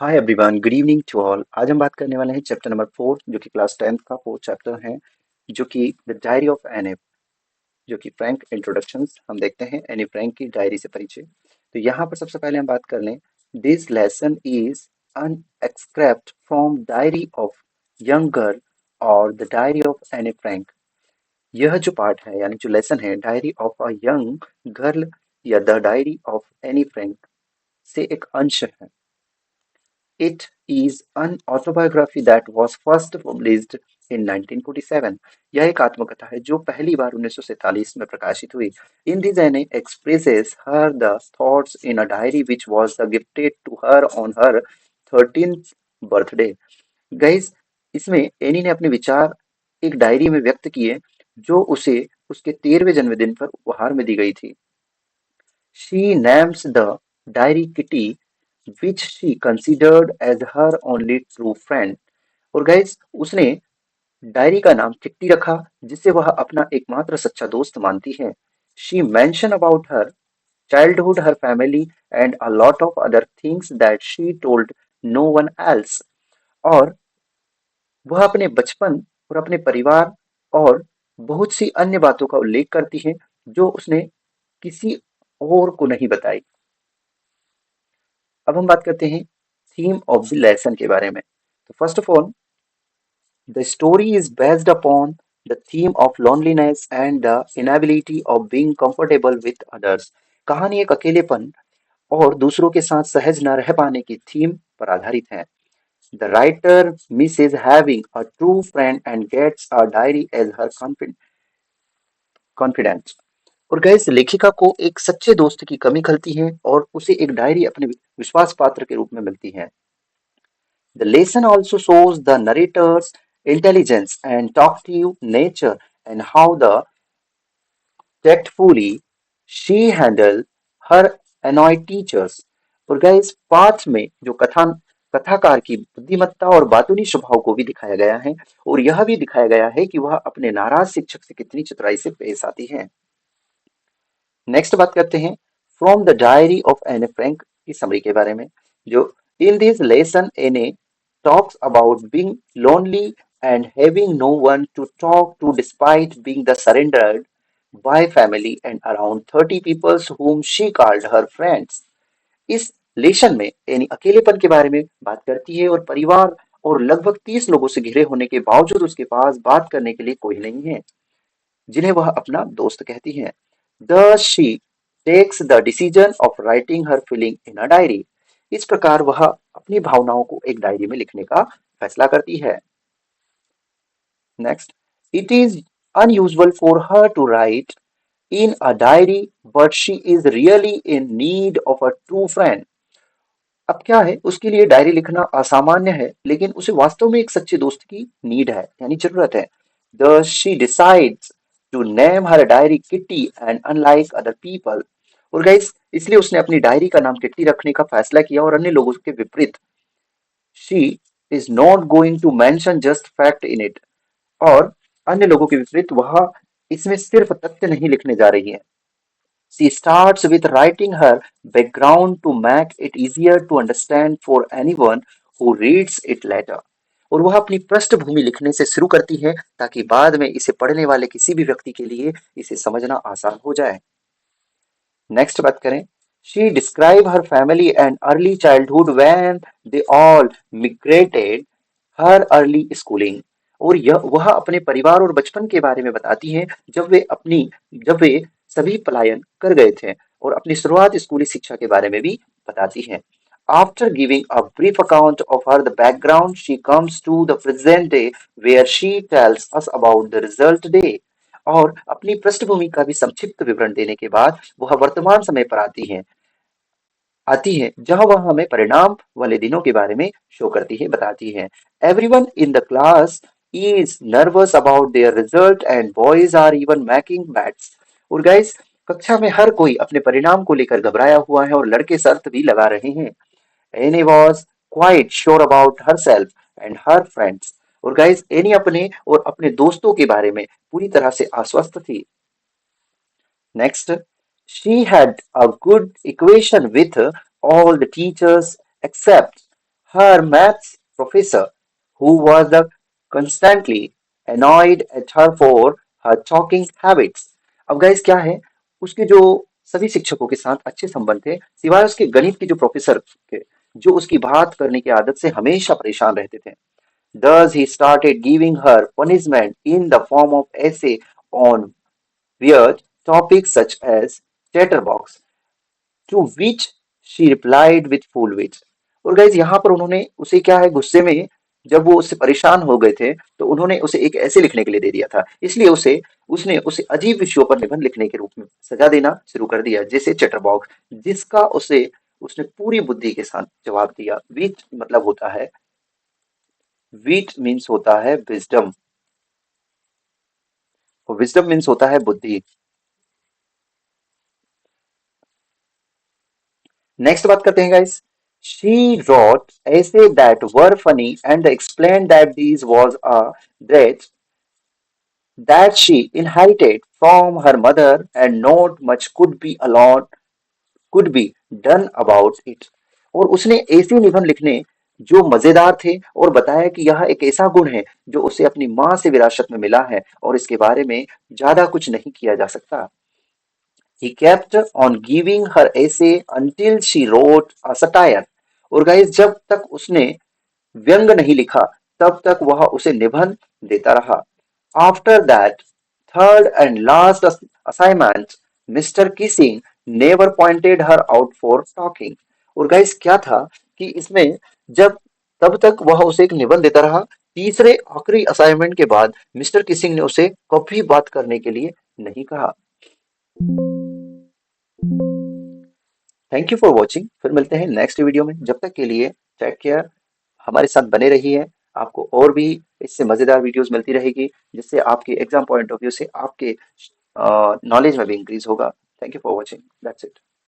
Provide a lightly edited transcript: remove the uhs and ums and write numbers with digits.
Hi everyone, good evening to all. आज हम बात करने वाले हैं चैप्टर नंबर 4 जो कि क्लास 10th का 4th चैप्टर है, जो कि द डायरी ऑफ एने, जो कि फ्रैंक इंट्रोडक्शंस हम देखते हैं एनी फ्रैंक की डायरी से परिचय। तो यहाँ पर सबसे पहले हम बात कर लें। This lesson is an extract from diary of young girl और the diary of Anne Frank. यह जो पार्ट है यानी जो लेसन है diary of a young girl या the diary of Anne Frank से एक अंश है। It is an autobiography that was first published in 1947. यह एक आत्मकथा है जो पहली बार 1947 में प्रकाशित हुई। In this Anne expresses her the thoughts in a diary which was gifted to her on her 13th birthday. Guys, इसमें एनी ने अपने विचार एक डायरी में व्यक्त किए जो उसे उसके 13वें जन्मदिन पर उपहार में दी गई थी। She names the diary Kitty, which she considered as her only true friend. और गाइस उसने डायरी का नाम किट्टी रखा जिसे वह अपना एकमात्र सच्चा दोस्त मानती है। She mentioned about her childhood, her family and a lot of other things that she told no one else. और वह अपने बचपन और अपने परिवार और बहुत सी अन्य बातों का उल्लेख करती है जो उसने किसी और को नहीं बताई। अब हम बात करते हैं थीम ऑफ द लेसन के बारे में। तो first of all, the story is based upon the theme of loneliness and the inability of being comfortable with others. कहानी एक अकेलेपन और दूसरों के साथ सहज न रह पाने की थीम पर आधारित है। The writer misses having a true friend and gets a diary as her confidence. और गैस लेखिका को एक सच्चे दोस्त की कमी खलती है और उसे एक डायरी अपने विश्वास पात्र के रूप में मिलती है। The lesson also shows the narrator's intelligence and talkative nature and how the tactfully she handled her annoyed teachers. और गाइस पाठ में जो कथाकार की बुद्धिमत्ता और बातूनी स्वभाव को भी दिखाया गया है और यह भी दिखाया गया है कि वह अपने नाराज शिक्षक से कितनी चतुराई से पेश आती है। नेक्स्ट बात करते हैं from the diary of Anne Frank की समरी के बारे में। जो in this lesson Anne talks about being lonely and having no one to talk to despite being the surrounded by family and around 30 peoples whom she called her friends. इस लेशन में any अकेलेपन के बारे में बात करती है और परिवार और लगभग 30 लोगों से घिरे होने के बावजूद उसके पास बात करने के लिए कोई नहीं है जिन्हें वह अपना दोस्त कहती हैं। Thus she takes the decision of writing her feeling in a diary. इस प्रकार वह अपनी भावनाओं को एक डायरी में लिखने का फैसला करती है। Next, it is unusual for her to write in a diary, but she is really in need of a true friend. अब क्या है उसके लिए डायरी लिखना असामान्य है लेकिन उसे वास्तव में एक सच्चे दोस्त की नीड है यानी जरूरत है। Thus she decides to name her diary Kitty and unlike other people. और गाइस इसलिए उसने अपनी डायरी का नाम किट्टी रखने का फैसला किया और अन्य लोगों के विपरीत। She is not going to mention just fact in it. और अन्य लोगों के विपरीत वह इसमें सिर्फ तथ्य नहीं लिखने जा रही है। She starts with writing her background to make it easier to understand for anyone who reads it later. और वह अपनी पृष्ठभूमि लिखने से शुरू करती है ताकि बाद में इसे पढ़ने वाले किसी भी व्यक्ति के लिए इसे समझना आसान हो जाए। नेक्स्ट बात करें। She described her family and early childhood when they all migrated, her early schooling. और वह अपने परिवार और बचपन के बारे में बताती हैं जब वे सभी पलायन कर गए थे और अपनी शुरुआत स्कूली शिक्षा के बारे में भी बताती हैं। After giving a brief account of her the background, she comes to the present day where she tells us about the result day. और अपनी पृष्ठभूमि का भी संक्षिप्त विवरण देने के बाद वह वर्तमान समय पर आती है जहां वह हमें परिणाम वाले दिनों के बारे में शो करती है बताती है। Everyone in the class is nervous about their result and boys are even making bets. और गाइस कक्षा में हर कोई अपने परिणाम को लेकर घबराया हुआ है और लड़के शर्त भी लगा रहे हैं। Any was quite sure about her self and her friends. और गाइस एनी अपने और अपने दोस्तों के बारे में पूरी तरह से आश्वस्त थी। Next, she had a good equation with all the teachers except her maths professor, who was the constantly annoyed at her for her talking habits. अब गाइस क्या है, उसके जो सभी शिक्षकों के साथ अच्छे संबंध थे, सिवाय उसके गणित के जो प्रोफेसर के, जो उसकी बात करने की आदत से हमेशा परेशान रहते थे. Thus, he started giving her punishment in the form of essay on weird topics such as chatterbox, to which she replied with full wit. और गाइज यहाँ पर उन्होंने उसे क्या है, गुस्से में जब वो उससे परेशान हो गए थे तो उन्होंने उसे एक ऐसे लिखने के लिए दे दिया था, इसलिए उसे उसने उसे अजीब विषयों पर निबंध लिखने के रूप में सजा देना शुरू कर दिया, जैसे चटरबॉक्स, जिसका उसे उसने पूरी बुद्धि के साथ जवाब दिया. विच मतलब होता है, विट मीन्स होता है विजडम, और विजडम मीन्स होता है बुद्धि. नेक्स्ट बात करते हैं guys. She wrote essays that were funny and explained that these was a trait that she inherited from her mother and not much could be done about it. और उसने ऐसे निबंध लिखने जो मजेदार थे और बताया कि यह एक ऐसा गुण है जो उसे अपनी माँ से विरासत में मिला है और इसके बारे में ज्यादा कुछ नहीं किया जा सकता. He kept on giving her essay until she wrote a satire. और गाइस जब तक उसने व्यंग नहीं लिखा तब तक वह उसे निबंध देता रहा. After that third and last assignment, Mr. Kissing never pointed her out for talking. और गाइस क्या था कि इसमें जब तब तक वह उसे एक निबंध देता रहा, तीसरे आखिरी असाइनमेंट के बाद मिस्टर किसिंग ने उसे कभी बात करने के लिए नहीं कहा. Thank you for watching. फिर मिलते हैं नेक्स्ट वीडियो में. जब तक के लिए टेक केयर. हमारे साथ बने रहिए. आपको और भी इससे मज़ेदार वीडियोस मिलती रहेगी जिससे आपके एग्जाम पॉइंट ऑफ व्यू से आपके नॉलेज में भी इंक्रीज होगा. Thank you for watching. That's it.